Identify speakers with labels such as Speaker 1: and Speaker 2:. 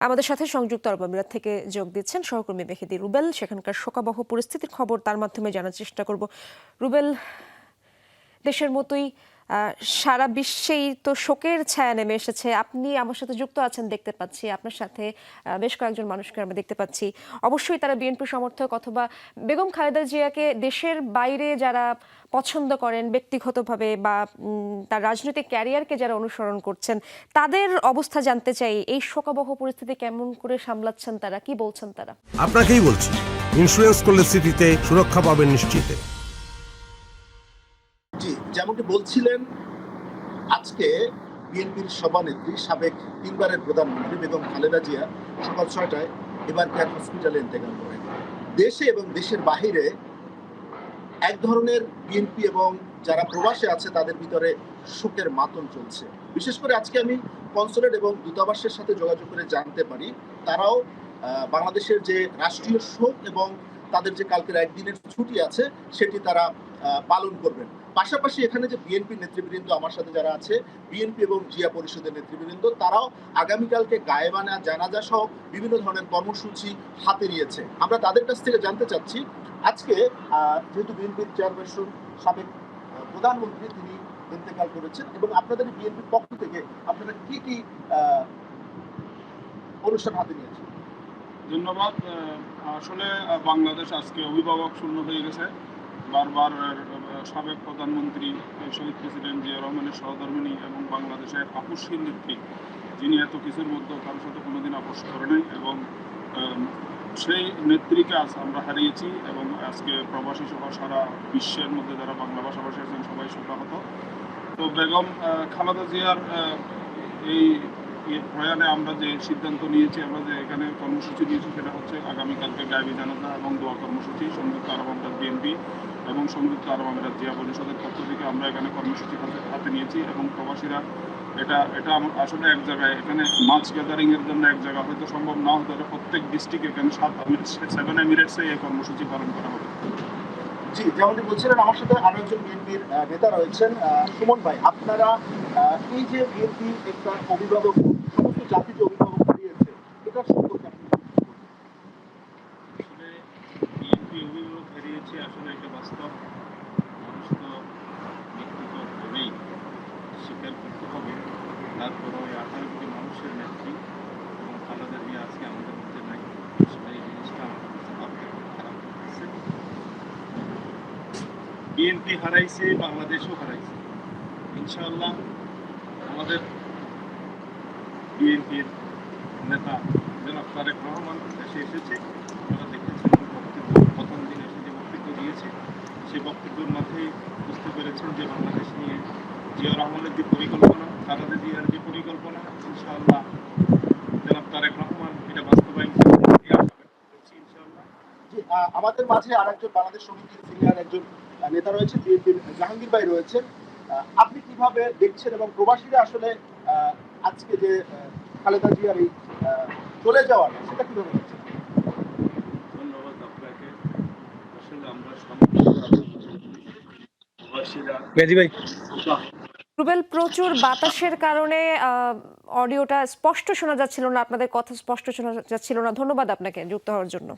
Speaker 1: আমাদের সাথে সংযুক্ত আরব আমিরাত থেকে যোগ দিচ্ছেন সহকর্মী মেহেদী রুবেল। সেখানকার শোকাবহ পরিস্থিতির খবর তার মাধ্যমে জানার চেষ্টা করব। রুবেল, দেশের মতোই সারা বিশ্বেই তো শোকের ছায়া নেমে এসেছে। আপনি আমার সাথে যুক্ত আছেন দেখতে পাচ্ছি, আপনার সাথে বেশ কয়েকজন মানুষকে আমরা দেখতে পাচ্ছি। অবশ্যই তারা বিএনপি সমর্থক অথবা বেগম খালেদা জিয়াকে দেশের বাইরে যারা পছন্দ করেন ব্যক্তিগতভাবে বা তার রাজনৈতিক ক্যারিয়ারকে যারা অনুসরণ করছেন, তাদের অবস্থা জানতে চাই। এই শোকাবহ পরিস্থিতি কেমন করে সামলাচ্ছেন তারা, কি বলছেন তারা?
Speaker 2: আপনাকেই বলছি, ইন্স্যুরেন্স করলে সিটিতে সুরক্ষা পাবেন নিশ্চিতে।
Speaker 3: জি, যেমনটি বলছিলেন, আজকে বিএনপির সভানেত্রী সাবেক তিনবারের প্রধানমন্ত্রী বেগম খালেদা জিয়া সকাল 6টায় এবার কেয়ার হসপিটালে ইন্তেকাল করেন। দেশে এবং দেশের বাহিরে এক ধরনের বিএনপি এবং যারা প্রবাসে আছে তাদের ভিতরে শোকের মাতম চলছে। বিশেষ করে আজকে আমি কনসুলেট এবং দূতাবাসের সাথে যোগাযোগ করে জানতে পারি তারাও বাংলাদেশের যে রাষ্ট্রীয় শোক এবং তাদের যে কালকের একদিনের ছুটি আছে সেটি তারা পালন করবেন। পাশাপাশি এখানে যে বিএনপি নেতৃবৃন্দ আমার সাথে যারা আছে, বিএনপি এবং জিয়া পরিষদের নেতৃবৃন্দ, তারাও আগামীকালকে গায়েবানা জানাজা সহ বিভিন্ন ধরনের কর্মসূচি হাতে নিয়েছে। আমরা তাদের কাছ থেকে জানতে চাচ্ছি, আজকে যেহেতু বিএনপির চেয়ারপারসন সাবেক প্রধানমন্ত্রী তিনি ইন্তেকাল করেছেন এবং আপনাদের বিএনপির পক্ষ থেকে আপনারা কি কি অনুষ্ঠান হাতে নিয়েছেন?
Speaker 4: ধন্যবাদ। আসলে বাংলাদেশ আজকে অভিভাবক শূন্য হয়ে গেছে। বারবার সাবেক প্রধানমন্ত্রী শহীদ প্রেসিডেন্ট জিয়া রহমানের সহধর্মিণী এবং বাংলাদেশের আপসহীন নেত্রী, যিনি এত কিছুর মধ্যে কারোর সাথে কোনোদিন আপোষ করে নাই, এবং সেই নেত্রীকে আজ আমরা হারিয়েছি। এবং আজকে প্রবাসী সহ সারা বিশ্বের মধ্যে যারা বাংলা ভাষাভাষী আছেন সবাই শোকাহত। তো বেগম খালেদা জিয়ার এই প্রয়াণে আমরা যে সিদ্ধান্ত নিয়েছি, আমরা যে এখানে কর্মসূচি নিয়েছি, সেটা হচ্ছে আগামীকালকে গায়েবী জানাজা এবং দোয়া কর্মসূচি সংযুক্ত আরব আমিরাত বিএনপি এবং সংযুক্ত আরব আমিরাত জিয়া পরিষদের পক্ষ থেকে আমরা এখানে কর্মসূচি হাতে নিয়েছি। এবং প্রবাসীরা এটা আসলে এক জায়গায় এখানে মাছ গ্যাদারিংয়ের জন্য এক জায়গা হয়তো সম্ভব না হতে পারে, প্রত্যেক ডিস্ট্রিক্টে এখানে 7 এমিরেটসে এই কর্মসূচি পালন করা হবে।
Speaker 3: জি, যেমনটি বলছিলেন, আমার সাথে আরো একজন বিএনপির নেতা রয়েছেন, সুমন ভাই। আপনারা এই যে বিএনপি একটা অভিভাবক, সমস্ত জাতি যে অভিভাবক হারিয়েছে, এটা সম্পর্কে আপনি
Speaker 4: আসলে বিএনপি অভিভাবক হারিয়েছে, আসলে এটা বাস্তব। মানুষ তো মৃত্যু তো হবেই, স্বীকার করতে হবে। তারপরে ওই 18 কোটি মানুষের নেত্রী এবং খালেদা জিয়া আজকে আমাদের মধ্যে নাই, আসলে এই জিনিসটা আমার কাছে ভাবতে খুব খারাপ লাগছে। বিএনপি হারাইছে, বাংলাদেশও হারাইছে। ইনশাআল্লাহ আমাদের বিএনপির নেতা জনাব তারেক রহমান দেশে এসেছে, আপনারা দেখেছেন বক্তব্য, প্রথম দিন এসে যে বক্তব্য দিয়েছে, সেই বক্তব্যের মাঝেই বুঝতে পেরেছেন যে বাংলাদেশ নিয়ে জিয়া রহমানের যে পরিকল্পনা, খালেদা জিয়ার যে পরিকল্পনা, ইনশাআল্লাহ জনাব তারেক রহমান এটা বাস্তবায়ন করবেন, এই আশা ব্যক্ত করছি ইনশাআল্লাহ।
Speaker 3: জি, আমাদের মাঝে আরেকজন বাংলাদেশ সমিতির সিনিয়র একজন নেতা রয়েছেন, বিএনপির জাহাঙ্গীর ভাই রয়েছেন। আপনি কিভাবে দেখছেন এবং প্রবাসীরা আসলে আজকে যে খালেদা জিয়ার এই চলে যাওয়ার সেটা কিভাবে দেখছেন?
Speaker 4: ধন্যবাদ আপনাকে। আসলে আমরা প্রবাসীরা
Speaker 1: রুবেল, প্রচুর বাতাসের কারণে অডিওটা স্পষ্ট শোনা যাচ্ছিল না, আপনাদের কথা স্পষ্ট শোনা যাচ্ছিল না। ধন্যবাদ আপনাকে যুক্ত হওয়ার জন্য।